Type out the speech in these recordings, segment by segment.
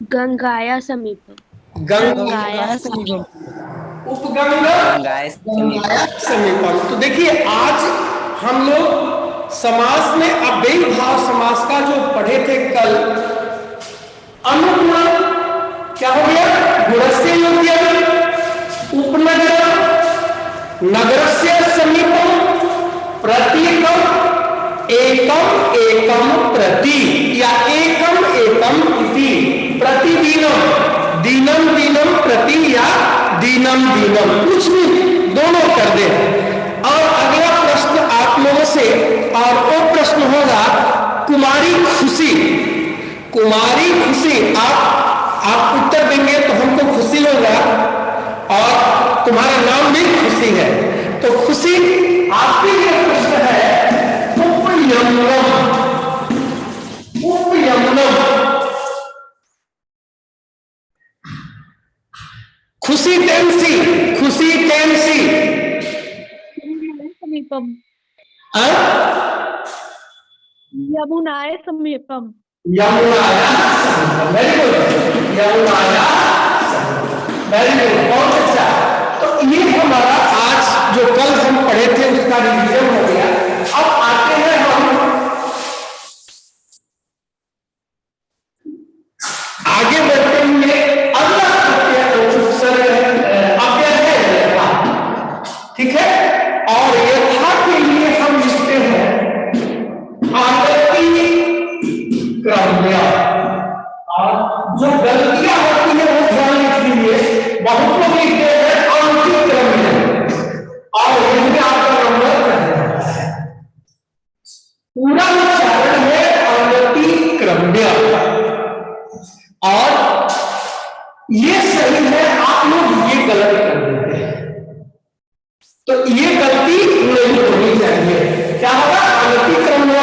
गंगाया समीपम। गंगाया गंगाया समीपम। उपगंगा गंगाया गंगाया समीपम। समीपम। तो देखिए आज हम लोग समास में अव्ययीभाव समास का जो पढ़े थे कल, अनुगुण क्या हो गया, गुणस्य योग्यम, उपनगर नगरस्य समीपम, प्रतीकम एकम एकम प्रति या एकम एकम इति, प्रतिदिनम दिनम दिनम प्रति या दिनम दिनम, कुछ भी दोनों कर दे। और अगला प्रश्न आप लोगों से, और वो प्रश्न होगा कुमारी खुशी। कुमारी खुशी आप उत्तर देंगे तो हमको खुशी होगा, और तुम्हारा नाम भी खुशी है। तो खुशी आपके लिए प्रश्न है उपयमनम। उपयमनम खुशी टेंसी, खुशी टेंसी समीपम। हाँ? यमुनाय समीपम। यमुनाया समीपम, वेरी गुड, यमुनाया समीपम, वेरी गुड, बहुत अच्छा। तो ये हमारा आज जो कल हम पढ़े थे उसका रिवीजन हो गया। अब आते हैं हम आगे बढ़ते हुए, अगला अव्यय है यथा, ठीक है। और यथा के लिए हम लिखते हैं आगति क्रम्य। और जो गलतियां होती है वो ध्यान रखिए, बहुत लोग लिखते हैं अंतिक्रम्य, और यही आपका नंबर है। पूरा उच्चारण है अनतिक्रम्य, और ये सही है, आप लोग ये गलत कर देते हैं। तो ये गलती नहीं होनी चाहिए। क्या होगा, अनतिक्रम्य,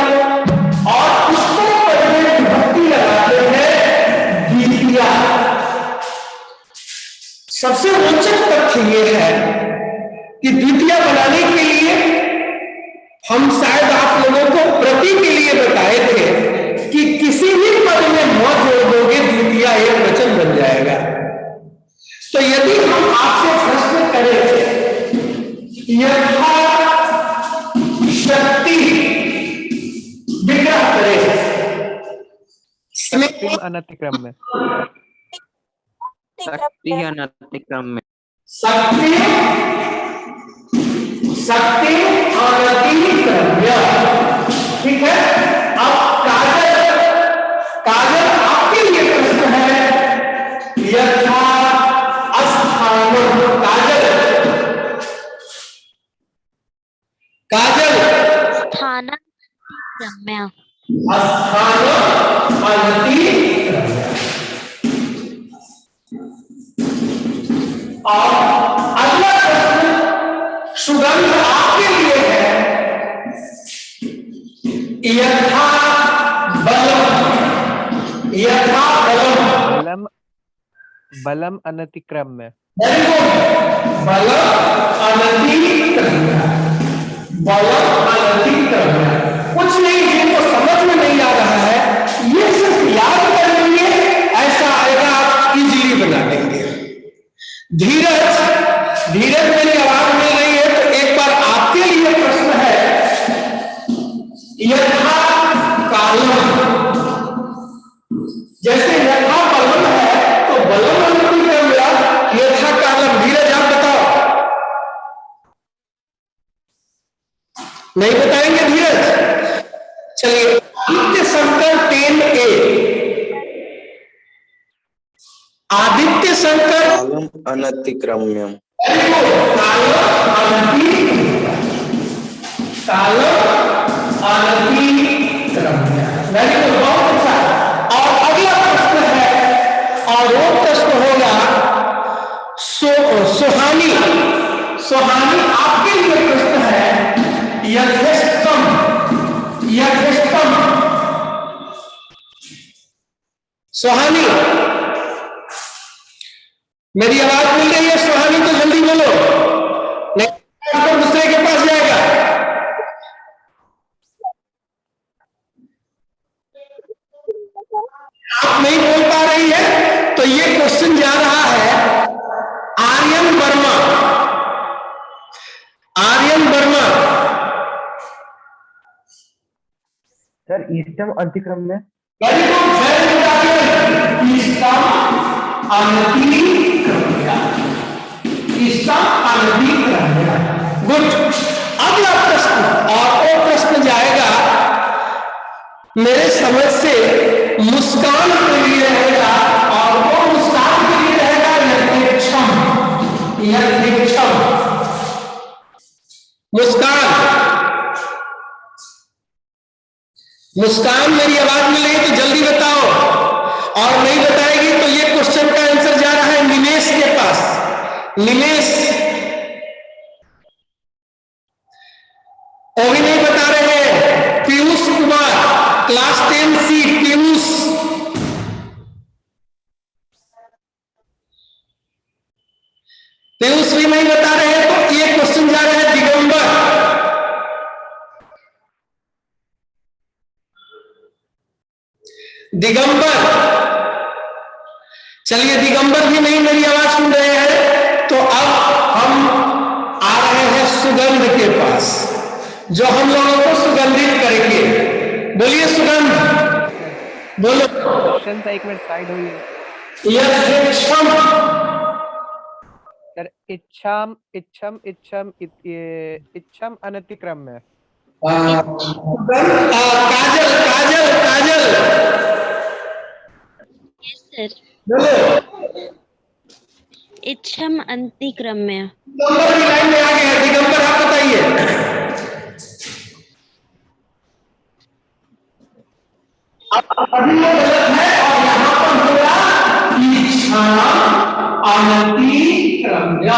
और उसको पढ़ने विभक्ति लगाते हैं द्वितीया। सबसे रोचक तथ्य ये है कि द्वितीया बनाने के लिए हम शायद आप लोगों को प्रति के लिए बताए थे कि किसी भी पद में म जोड़ दोगे द्वितीया एक वचन बन जाएगा। तो यदि हम आपसे प्रश्न करें यथा शक्ति विग्रह करें, शक्तिम अनतिक्रम्य। शक्ति अनतिक्रम्य। शक्ति शक्ति अनतिक्रम्य, ठीक है। अब काजल, काजल आपके लिए प्रश्न है यथा स्थान, काजल काजल स्थानांतरिक्रम्य। स्थान अनतिक्रम्य। और अगला प्रश्न सुगंध आपके लिए है यथा बलम, यथा बलम, बलम बलम अनतिक्रम्य। वेरी गुड, बलम अनतिक्रम्य, बलम अनतिक्रम्य। कुछ नहीं, जिनको समझ में नहीं आ रहा है ये सिर्फ याद कर लेंगे, ऐसा आएगा आप इजीली बना लेंगे। धीरज, धीरज मेरी आवाज मिल रही है तो एक बार आपके लिए प्रश्न है यथा कालम। जैसे यथा बलम है तो बलम अनतिक्रम्य, यथा कालम। धीरज आप बताओ, नहीं बताएंगे धीरज? चलिए, आदित्य शंकर 10A, आदित्य शंकर कालम अनतिक्रम्यम। कालम अनतिक्रम्य, कालम अनतिक्रम्य, वेरी गुड, बहुत अच्छा। और अगला प्रश्न है, और वो प्रश्न होगा सुहानी। सुहानी आपके लिए प्रश्न है यथेष्टम, यथेष्टम। सुहानी मेरी आवाज मिल रही है? सुहानी तो जल्दी बोलो, नहीं तो दूसरे के पास जाएगा। आप नहीं बोल पा रही है तो ये क्वेश्चन जा रहा है आर्यन वर्मा। आर्यन वर्मा सर इष्टम अंतिक्रम में। Very good, very good Aryan. इष्टम अनतिक्रम्य, इष्टम अनतिक्रम्य। गुड। अगला प्रश्न, और वो प्रश्न जाएगा मेरे समझ से मुस्कान के लिए रहेगा, और वो मुस्कान के लिए रहेगा यथेक्षम। यथेक्षम मुस्कान। मुस्कान मेरी आवाज में नहीं तो जल्दी बताओ, और नहीं बताएगी तो ये क्वेश्चन का आंसर जा रहा है निमेश के पास। निमेश, वो भी नहीं बता रहे हैं। Piyush Kumar, class 10C, Piyush. पीयूष भी नहीं बता रहे हैं, तो ये क्वेश्चन जा रहा है दिगंबर। दिगंबर, चलिए दिगंबर भी नहीं मेरी आवाज सुन रहे हैं, तो अब हम आ रहे हैं सुगंध के पास, जो हम लोगों को सुगंधित करेंगे। बोलिए सुगंध, बोलो। क्वेश्चन था, एक मिनट साइड होइए। यथेक्षम सर इच्छाम इच्छम इच्छम इच्छम अनतिक्रम में। काजल, काजल, काजल यस सर। बोलो। इच्छम अंतिक्रम में। दिगंबर की लाइन में आ गया। दिगंबर आप बताइए। अभी वो गलत है, और यहाँ पर होगा इच्छा अनतिक्रम्य।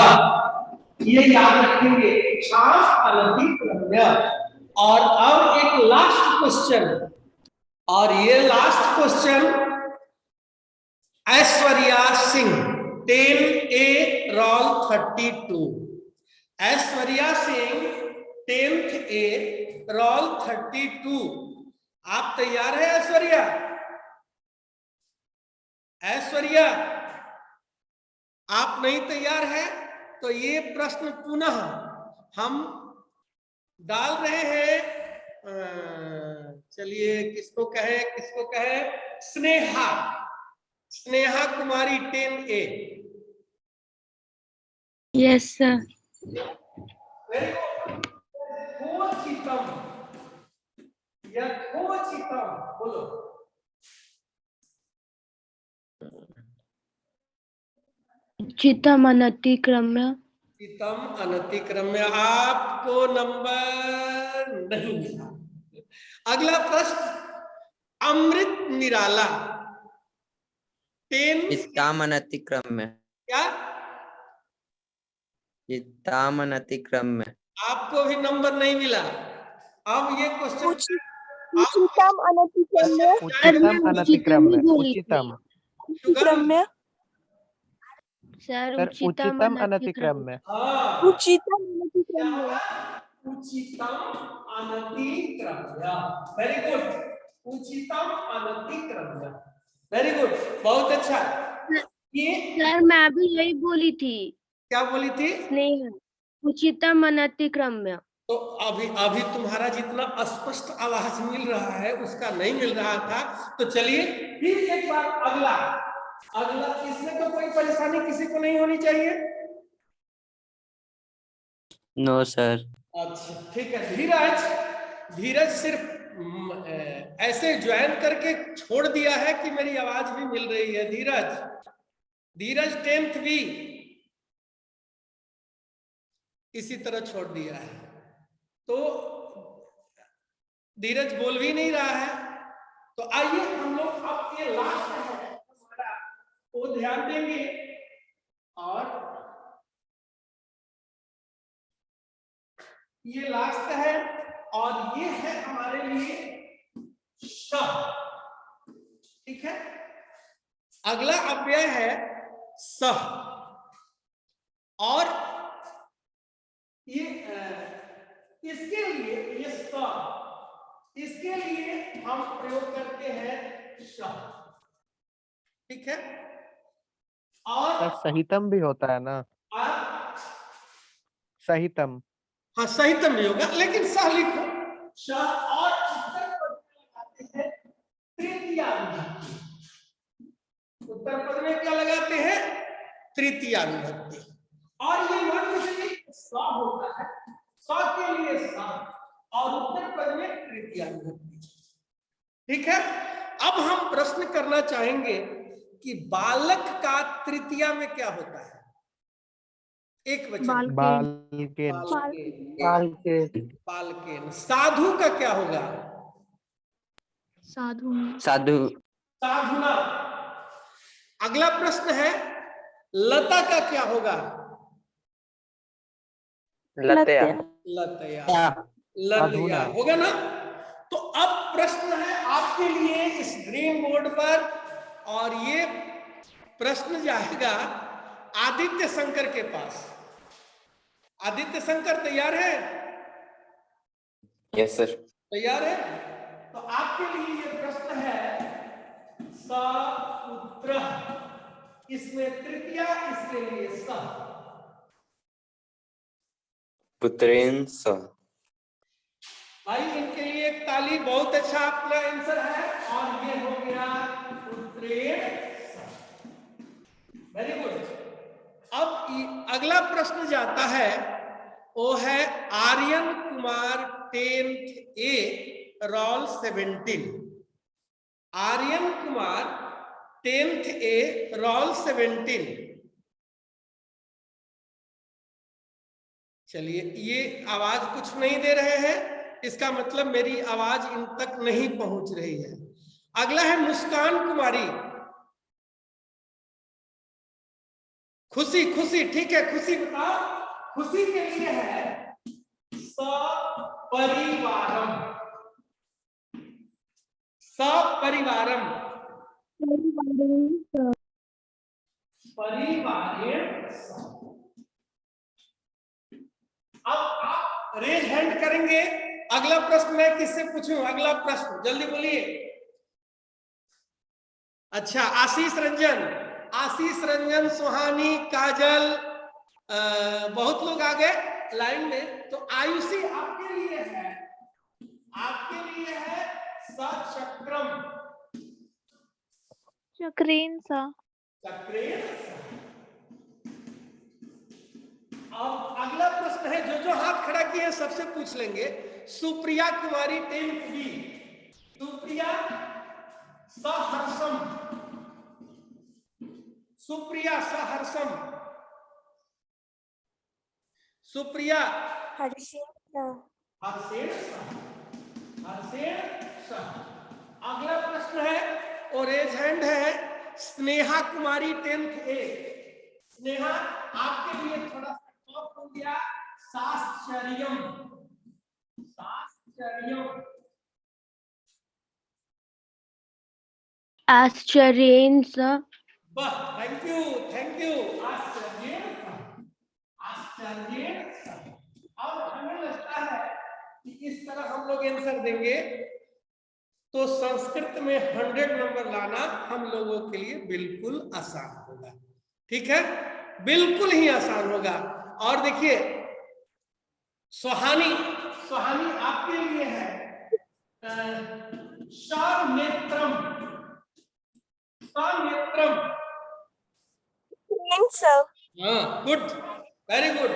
ये याद रखेंगे, इच्छा अनतिक्रम्य। और अब एक लास्ट क्वेश्चन, और ये last question Aishwarya Singh 10A roll 32। Aishwarya Singh 10th A roll 32। आप तैयार है ऐश्वर्या? ऐश्वर्या आप नहीं तैयार है तो ये प्रश्न पुनः हम डाल रहे हैं। चलिए किसको कहे? Sneha, Sneha Kumari 10A। Yes sir. यथोचितम, यथोचितम बोलो। चितम अनतिक्रम्य। चितम अनतिक्रम्य। आपको नंबर नहीं मिला। अगला प्रश्न अमृत निराला 10। चित्ताम अनतिक्रम में। क्या? चित्ताम अनतिक्रम में। आपको भी नंबर नहीं मिला। अब ये क्वेश्चन उचितम अनतिक्रम में। उचितम अनतिक्रम में। उचितम अनतिक्रम में। सर सर उचितम अनतिक्रम में। उचितम अनतिक्रम में। उचितम अनतिक्रम्य। Very good. उचितम अनतिक्रम्य, वेरी गुड, बहुत अच्छा। ये सर मैं भी यही बोली थी। क्या बोली थी? स्नेहा, उचितम अनतिक्रम्य। तो अभी तुम्हारा जितना स्पष्ट आवाज मिल रहा है उसका नहीं मिल रहा था। तो चलिए फिर एक बार अगला इसमें तो कोई परेशानी किसी को नहीं होनी चाहिए। No sir. अच्छा ठीक है। धीरज सिर्फ ऐसे ज्वाइन करके छोड़ दिया है कि मेरी आवाज भी मिल रही है। धीरज 10th भी इसी तरह छोड़ दिया है, तो धीरज बोल भी नहीं रहा है। तो आइए हम लोग अब ये लास्ट है हमारा, वो ध्यान देंगे। और ये लास्ट है, और ये है हमारे लिए सह। ठीक है। अगला अव्यय है सह, और ये इसके लिए ये सह, इसके लिए हम प्रयोग करते हैं सह। ठीक है। और सर सहितम भी होता है ना, आप सहितम। हाँ सहितम भी होगा, लेकिन सह लिखो। सह और उत्तर पद में लगाते हैं तृतीया विभक्ति। उत्तर पद में क्या लगाते हैं? तृतीया विभक्ति। और ये वर्ण से स होता है, स के लिए स, और उत्तर पद में तृतीया विभक्ति। ठीक है। अब हम प्रश्न करना चाहेंगे कि बालक का तृतीया में क्या होता है? एक वचन। बालकेन। बालकेन। साधु का क्या होगा? साधु साधु। साधुना। अगला प्रश्न है लता का क्या होगा? लतया। लतया। लतया होगा ना। तो अब प्रश्न है आपके लिए इस ग्रीन बोर्ड पर, और ये प्रश्न जाएगा आदित्य शंकर के पास। आदित्य शंकर तैयार है? Yes sir. तैयार है? तो आपके लिए ये प्रश्न है सपुत्र, इसमें तृतीया, इसके लिए स। पुत्रेण स। भाई इनके लिए एक ताली। बहुत अच्छा अपना आंसर है, और ये हो गया पुत्रेण स। Very good. अब अगला प्रश्न जाता है, वो है Aryan Kumar 10th A roll 17। Aryan Kumar 10th A roll 17। चलिए, ये आवाज कुछ नहीं दे रहे हैं, इसका मतलब मेरी आवाज इन तक नहीं पहुंच रही है। अगला है मुस्कान कुमारी। खुशी, खुशी, ठीक है, खुशी बताओ। खुशी के लिए है सपरिवारम। सपरिवारम। परिवारेण। अब आप रेज हैंड करेंगे। अगला प्रश्न मैं किससे पूछूं? अगला प्रश्न जल्दी बोलिए। अच्छा, आशीष रंजन। आशीष रंजन, सुहानी, काजल, बहुत लोग आ गए लाइन में। तो आयुषी आपके लिए है, आपके लिए है सचक्रम। चक्रेन सा। चक्रेन। अब अगला प्रश्न है, जो हाथ खड़ा किए सबसे पूछ लेंगे। सुप्रिया कुमारी 10th B। सुप्रिया सहर्षम। सुप्रिया सहर्षम। सुप्रिया हर्षेन। हर्षेण। हर्षेण। अगला प्रश्न है, और रेज हैंड है स्नेहा कुमारी 10th A। स्नेहा आपके लिए थोड़ा सा टॉप हो गया, साश्चर्यम। साश्चर्यम। आश्चर्येण स। वाह, थैंक यू, थैंक यू। आश्चर्य। आश्चर्य। और हमें लगता है कि इस तरह हम लोग आंसर देंगे तो संस्कृत में 100 नंबर लाना हम लोगों के लिए बिल्कुल आसान होगा। ठीक है, बिल्कुल ही आसान होगा। और देखिए, सुहानी, सुहानी आपके लिए है सनेत्रम। सनेत्रम। हाँ, गुड, वेरी गुड।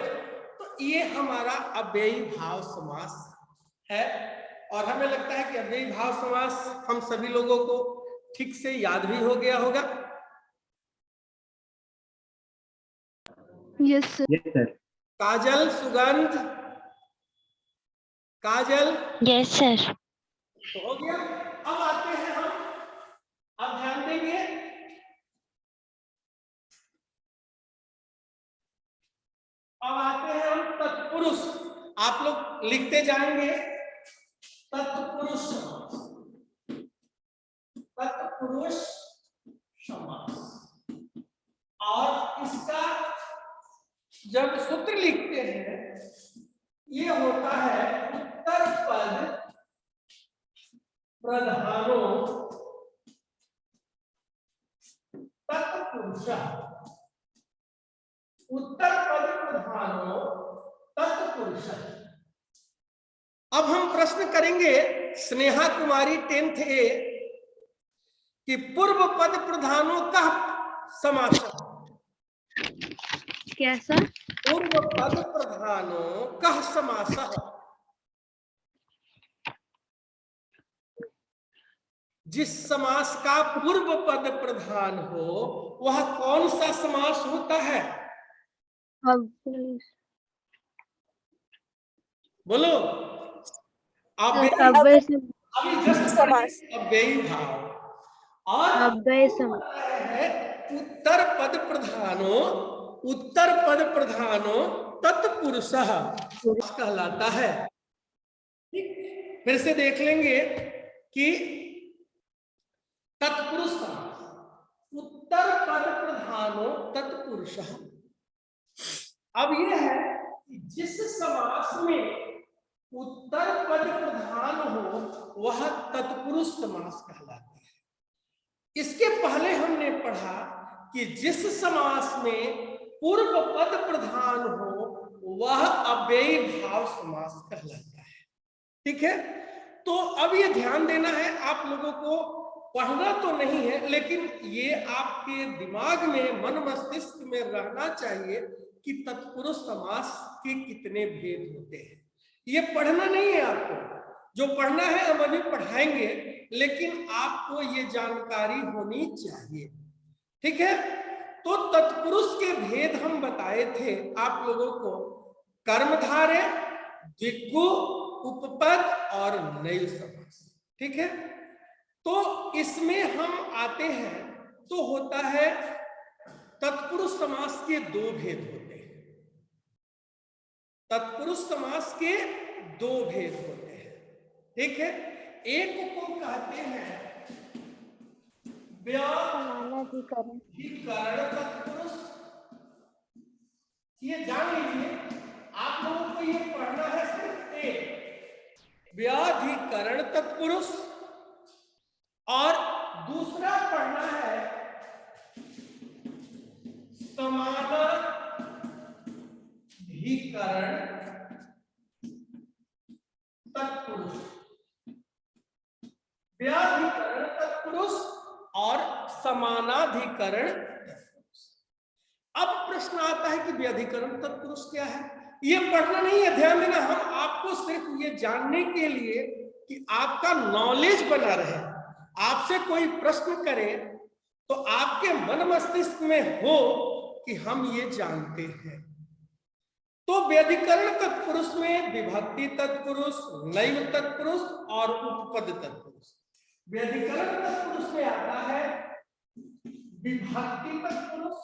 तो ये हमारा अव्ययी भाव समास है, और हमें लगता है कि अव्ययी भाव समास हम सभी लोगों को ठीक से याद भी हो गया होगा। Yes sir. काजल, सुगंध, काजल। Yes sir. तो हो गया। अब आते हैं हम, अब ध्यान देंगे, अब आते हैं हम तत्पुरुष। आप लोग लिखते जाएंगे तत्पुरुष समास। तत्पुरुष समास। और इसका जब सूत्र लिखते हैं, ये होता है उत्तर पद प्रधानो तत्पुरुषः, उत्तर पद प्रधानो तत्पुरुषः। अब हम प्रश्न करेंगे स्नेहा कुमारी 10th A कि पूर्व पद प्रधानों का समास। कैसा? पूर्व पद प्रधानों का समास। जिस समास का पूर्व पद प्रधान हो वह कौन सा समास होता है? बोलो। अव्यय समास। अव्ययी भाव। और अव्यय समास है उत्तर पद प्रधानो, उत्तर पद प्रधानो तत्पुरुषः कहलाता है। ठीक, फिर से देख लेंगे कि तत्पुरुष समास, उत्तर पद प्रधानो तत्पुरुषः। अब यह है कि जिस समास में उत्तर पद प्रधान हो वह तत्पुरुष समास कहलाता है। इसके पहले हमने पढ़ा कि जिस समास में पूर्व पद प्रधान हो वह अव्ययी भाव समास कहलाता है। ठीक है, तो अब ये ध्यान देना है, आप लोगों को पढ़ना तो नहीं है लेकिन ये आपके दिमाग में, मन मस्तिष्क में रहना चाहिए कि तत्पुरुष समास के कितने भेद होते हैं। ये पढ़ना नहीं है आपको, जो पढ़ना है हम अभी पढ़ाएंगे, लेकिन आपको ये जानकारी होनी चाहिए। ठीक है, तो तत्पुरुष के भेद हम बताए थे आप लोगों को, कर्मधारय, द्विगु, उपपद और नैव समास। ठीक है, तो इसमें हम आते हैं तो होता है तत्पुरुष समास के दो भेद होते हैं। तत्पुरुष समास के दो भेद होते हैं। ठीक है, एक को कहते हैं व्याधिकरण तत्पुरुष। ये जान लीजिए, आप लोगों को ये पढ़ना है सिर्फ एक, व्याधिकरण तत्पुरुष, और दूसरा पढ़ना है समानाधिकरण तत्पुरुष। व्याधिकरण तत्पुरुष और समानाधिकरण तत्पुरुष। अब प्रश्न आता है कि व्याधिकरण तत्पुरुष क्या है? ये पढ़ना नहीं है, ध्यान देना, हम आपको सिर्फ ये जानने के लिए कि आपका नॉलेज बना रहे, आपसे कोई प्रश्न करे तो आपके मन मस्तिष्क में हो कि हम ये जानते हैं। तो व्याधिकरण तत्पुरुष में विभक्ति तत्पुरुष, नैव तत्पुरुष और उपपद तत्पुरुष। व्याधिकरण तत्पुरुष में आता है विभक्ति तत्पुरुष,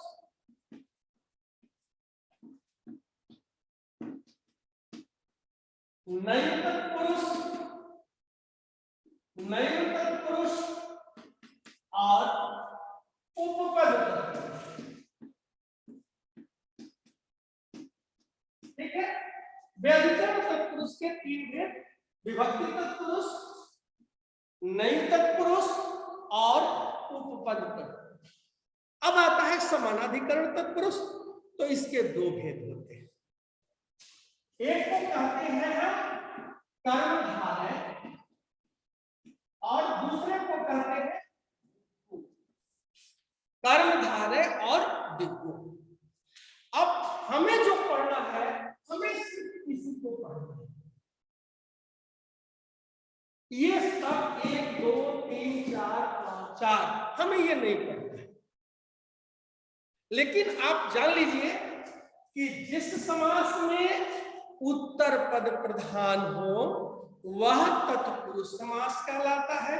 नैव तत्पुरुष, नैव तत्पुरुष और उपपद तत्पुरुष। ठीक है, व्याधिकरण तत्पुरुष के तीन भेद, विभक्ति तत्पुरुष, नैव तत्पुरुष और उपपद तत्पुरुष। अब आता है समानाधिकरण तत्पुरुष, तो इसके दो भेद होते हैं। एक को कहते हैं हम कर्मधारय और दूसरे को कहते हैं कर्मधारय और द्विगु। अब हमें जो पढ़ना है, हमें सिर्फ इसी को पढ़ना है। ये सब 1 2 3 4 5 4 हमें ये नहीं पढ़ना है, लेकिन आप जान लीजिए कि जिस समास में उत्तर पद प्रधान हो वह तत्पुरुष समास कहलाता है।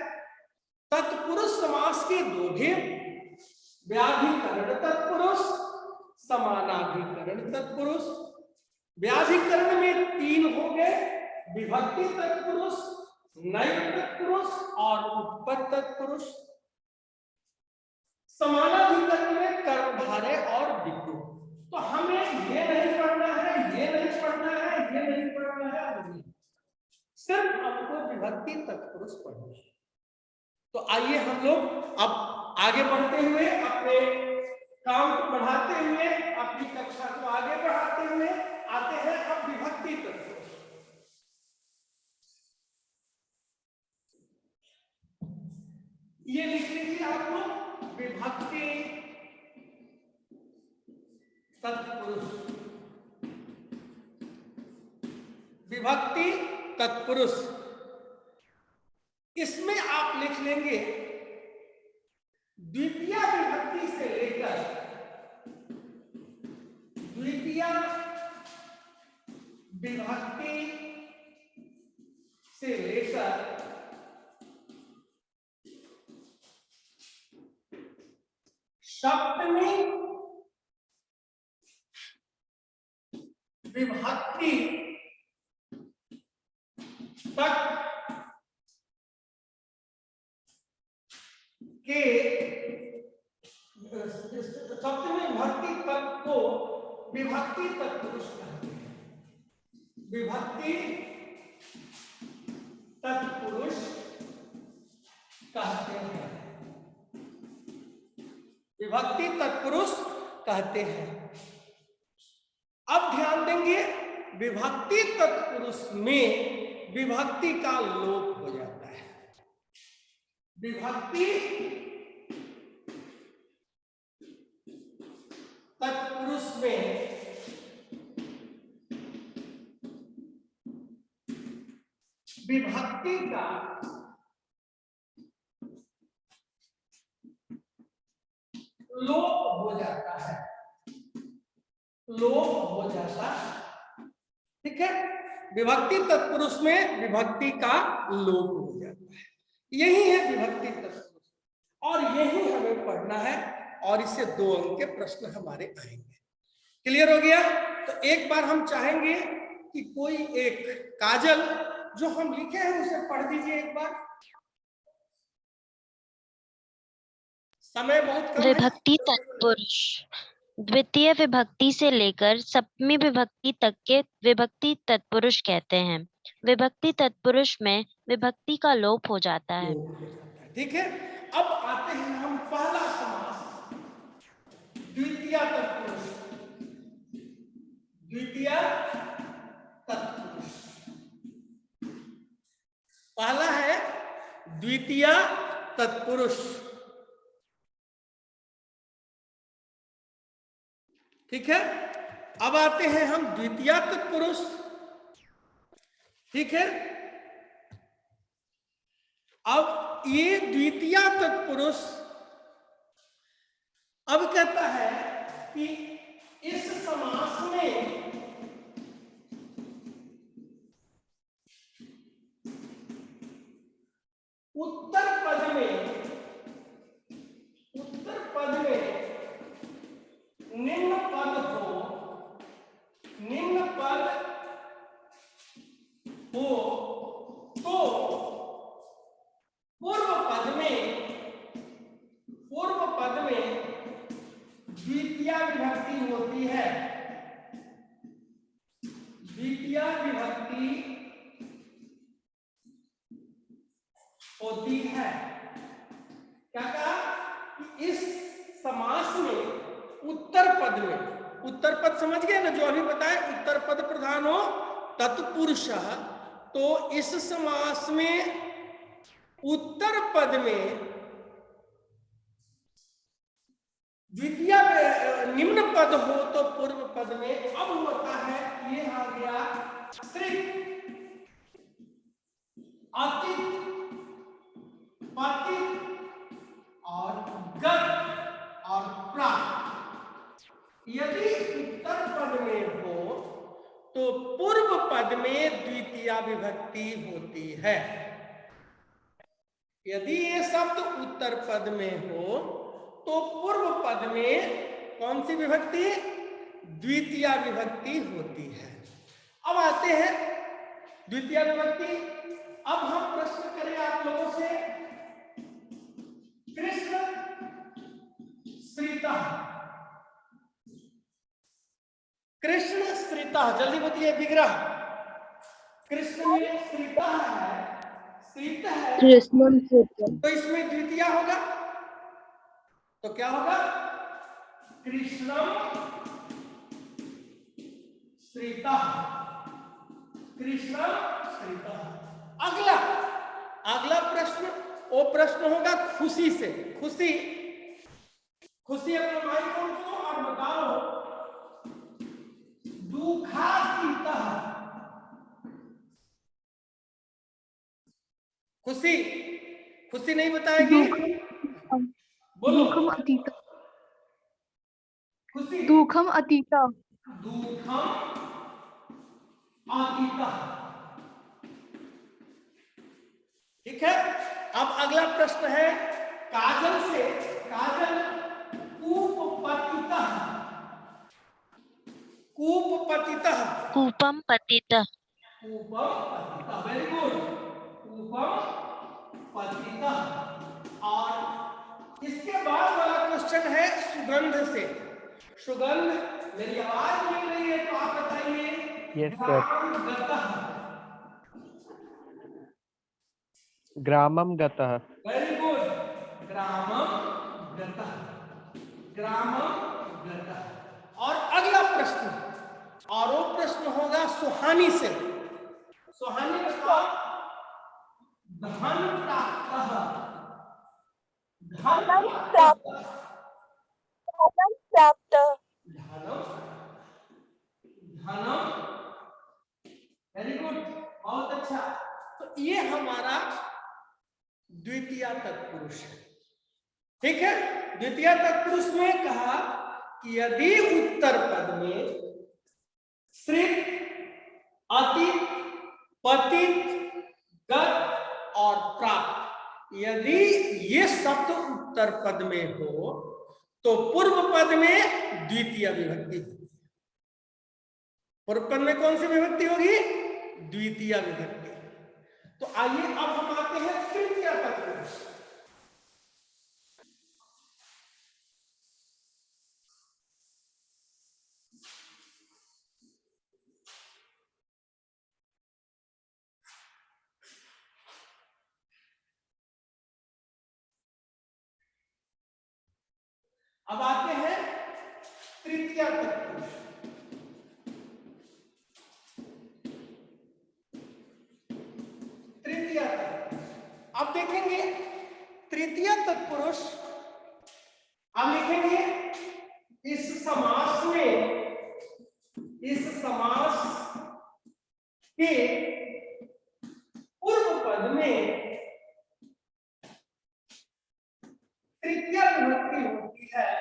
तत्पुरुष समास के दो भेद, व्याधिकरण तत्पुरुष, समानाधिकरण तत्पुरुष। व्याधिकरण में 3 हो गए, विभक्ति तत्पुरुष, नैव तत्पुरुष और उपपद तत्पुरुष। समानाधिकरण में कर्मधारय और द्विगु। तो हमें ये नहीं पढ़ना है, ये नहीं पढ़ना है, ये नहीं पढ़ना है, सिर्फ हमको विभक्ति तत्पुरुष पढ़ना है। तो आइए हम लोग अब आगे बढ़ते हुए अपने काम को बढ़ाते हुए अपनी कक्षा को आगे बढ़ाते हुए आते हैं अब विभक्ति तत्व। ये लिख लीजिए आप लोग विभक्ति तत्पुरुष। विभक्ति तत्पुरुष इसमें आप लिख लेंगे द्वितीय विभक्ति से लेकर द्वितीय विभक्ति से लेकर सप्तमी विभक्ति तक के सप्तमी विभक्ति तक को विभक्ति तत्पुरुष कहते हैं। विभक्ति तत्पुरुष कहते हैं। विभक्ति तत्पुरुष कहते हैं। अब ध्यान देंगे विभक्ति तत्पुरुष में विभक्ति का लोप हो जाता है। विभक्ति तत्पुरुष में विभक्ति का लोप हो जाता है। लोप हो जाता है। ठीक है, विभक्ति तत्पुरुष में विभक्ति का लोप हो जाता है। यही है विभक्ति तत्पुरुष और यही हमें पढ़ना है और इससे 2 अंक के प्रश्न हमारे आएंगे। क्लियर हो गया? तो एक बार हम चाहेंगे कि कोई एक काजल जो हम लिखे हैं उसे पढ़ दीजिए एक बार। समय बहुत कम है। विभक्ति तत्पुरुष द्वितीय विभक्ति से लेकर सप्तमी विभक्ति तक के विभक्ति तत्पुरुष कहते हैं। विभक्ति तत्पुरुष में विभक्ति का लोप हो जाता है। ठीक है, अब आते हैं हम पहला समास द्वितीय तत्पुरुष। द्वितीय तत्पुरुष पहला है द्वितीय तत्पुरुष। ठीक है, अब आते हैं हम द्वितीय तत्पुरुष। ठीक है, अब ये द्वितीय तत्पुरुष अब कहता है कि इस समास में उत्तर पद में निम्न पद हो तो पूर्व पद में द्वितीय विभक्ति होती है। द्वितीय विभक्ति होती है। क्या कहा कि इस समास में उत्तर पद में, उत्तर पद समझ गए ना, जो अभी बताए उत्तर पद प्रधान हो तत्पुरुष, तो इस समास में उत्तर पद में द्वितीय निम्न पद हो तो पूर्व पद में अब होता है, ये आ गया श्रित, अतित, पतित और गत और प्राप्त। यदि उत्तर पद में हो तो पूर्व पद में द्वितीय विभक्ति होती है। यदि ये शब्द उत्तर पद में हो तो पूर्व पद में कौन सी विभक्ति? द्वितीय विभक्ति होती है। अब आते हैं द्वितीय विभक्ति। अब हम प्रश्न करें आप लोगों से, कृष्ण श्रितः, कृष्ण श्रितः, जल्दी बताइए विग्रह। कृष्ण में श्रितः है, श्रित है कृष्ण श्रितः, तो इसमें द्वितीय होगा। तो क्या होगा? कृष्णम श्रितः, कृष्णम श्रितः। अगला अगला प्रश्न, वो प्रश्न होगा खुशी से। खुशी खुशी अपने माइक को और बताओ, दुखातीतः। खुशी खुशी नहीं बताएगी, बोलो। दुखम अतीत, खुशी दुखम अतीत, दुखम अतीतः। ठीक है। अब अगला प्रश्न है काजल से। काजल कूपपतितः, कूपपतितः, कूपम पतितः, कूपम पतितः। वेरी गुड, कूपम पतितः। और इसके बाद वाला क्वेश्चन है सुगंध से। सुगंध, मेरी आवाज मिल रही है तो आप बताइए। Yes, sir. ग्रामगतः। ग्रामम गतः, वेरी गुड, ग्रामम गतः, ग्रामम गतः। और अगला प्रश्न, और वो प्रश्न होगा सुहानी से। सुहानी बताओ, धन प्राप्तः, धन प्राप्त, प्राप्त, धनम, धनम। वेरी गुड, बहुत अच्छा। तो ये हमारा द्वितीय तत्पुरुष है। ठीक है। द्वितीय तत्पुरुष में कहा कि यदि उत्तर पद में श्रित, अतीत, पतित, गत और प्राप्त, यदि ये शब्द उत्तर पद में हो तो पूर्व पद में द्वितीय विभक्ति होगी। पूर्व पद में कौन सी विभक्ति होगी? द्वितीय विभक्ति। तो आइए अब हम आते हैं तृतीय तत्पुरुष। अब आते हैं तृतीय तत्पुरुष। तृतीय तत्पुरुष, अब देखेंगे तृतीय तत्पुरुष। अब लिखेंगे इस समास में, इस समास के पूर्व पद में तृतीय विभक्ति होती है।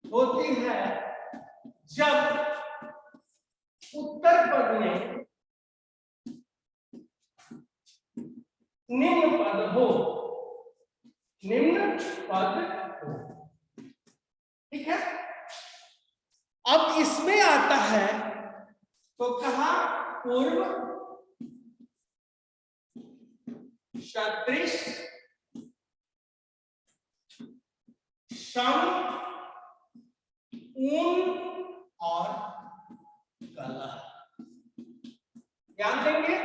होती है जब उत्तर पद में निम्न पद हो, निम्न पद हो। ठीक है। अब इसमें आता है तो कहा पूर्व सदृश सम ऊन और कला। ध्यान देंगे,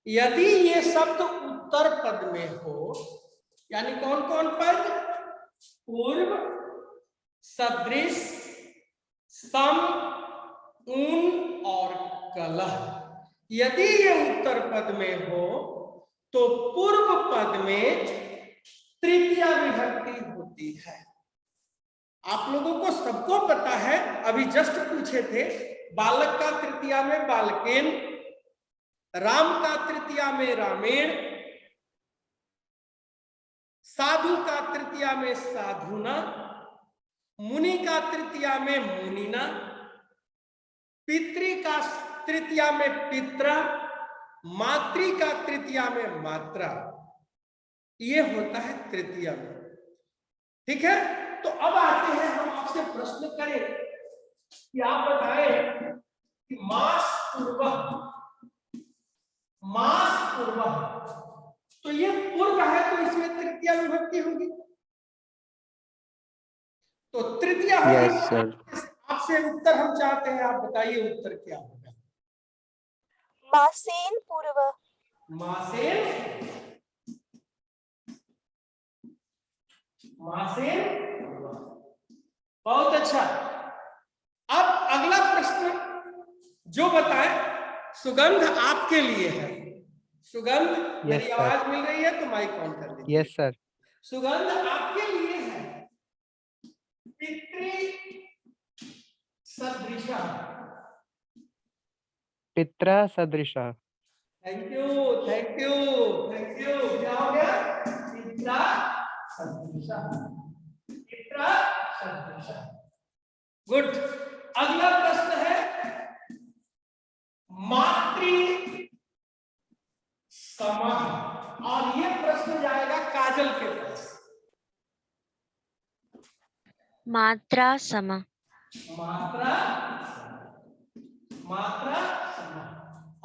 यदि ये शब्द उत्तर पद में हो, यानी कौन कौन पद? पूर्व, सदृश, सम, ऊन और कला। यदि ये उत्तर पद में हो तो पूर्व पद में तृतीय विभक्ति होती है। आप लोगों को सबको पता है, अभी जस्ट पूछे थे, बालक का तृतीया में बालकेन, राम का तृतीया में रामेण, साधु का तृतीया में साधुना, मुनि का तृतीया में मुनिना, पितृ का तृतीया में पित्रा, मातृ का तृतीया में मात्रा। ये होता है तृतीया में। ठीक है। तो अब आते हैं, हम आपसे प्रश्न करें कि आप बताएं कि मास पूर्वः, मास पूर्वः, तो ये पूर्व है तो इसमें तृतीय विभक्ति होगी। तो तृतीय Yes, sir. आपसे उत्तर हम चाहते हैं आप बताइए उत्तर क्या होगा। मासेन पूर्व। मासेन, मासेन, बहुत अच्छा। अब अगला प्रश्न जो बताएं, सुगंध आपके लिए है। सुगंध, मेरी sir. आवाज मिल रही है तो माइक ऑन कर दीजिए। Yes, sir. सुगंध आपके लिए है पितृ सदृशा। पित्रा सदृशा। Thank you, thank you, thank you. क्या हो गया? पित्रा सदृशा, पित्रा सदृशा। गुड। अगला प्रश्न है मातृ समान, और ये प्रश्न जाएगा काजल के पास। मात्रा सम। मात्रा, मात्रा समान।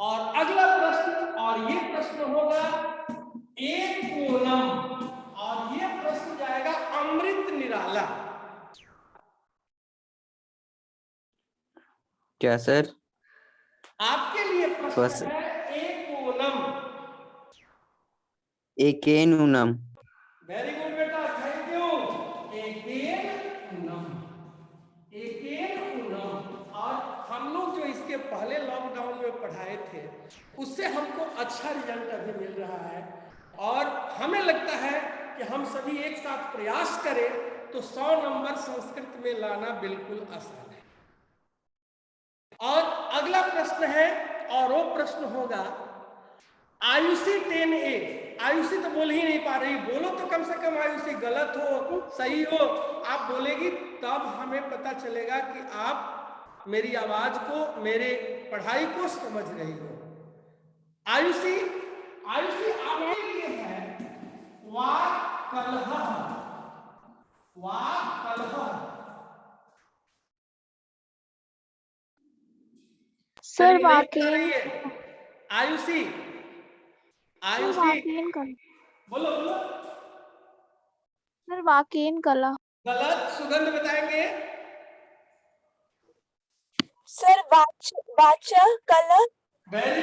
और अगला प्रश्न, और ये प्रश्न होगा एक पूर्णम, और ये प्रश्न जाएगा अमृत निराला। क्या सर? आपके लिए प्रश्न बस है एक पूर्णम। एकेनूनम। वेरी गुड बेटा, थैंक यू। एकेनूनम, एकेनूनम। और हम लोग जो इसके पहले लॉकडाउन में पढ़ाए थे उससे हमको अच्छा रिजल्ट अभी मिल रहा है, और हमें लगता है कि हम सभी एक साथ प्रयास करें तो 100 नंबर संस्कृत में लाना बिल्कुल आसान है। और अगला प्रश्न है, और वो प्रश्न होगा आयुषी 10A। आयुषी तो बोल ही नहीं पा रही, बोलो तो कम से कम आयुषी, गलत हो सही हो आप बोलेगी तब हमें पता चलेगा कि आप मेरी आवाज को, मेरे पढ़ाई को समझ रही हो। आयुषी, आयुषी आपके लिए है वाक कलह, वाक कलह। सर चलिए, नहीं बता वाकेन, रही है आयुषी, आयुषी वाकेन कला, बोलो बोलो। सर वाकेन कला। गलत। सुगंध बताएंगे। सर वाच, वाचा कला। वेरी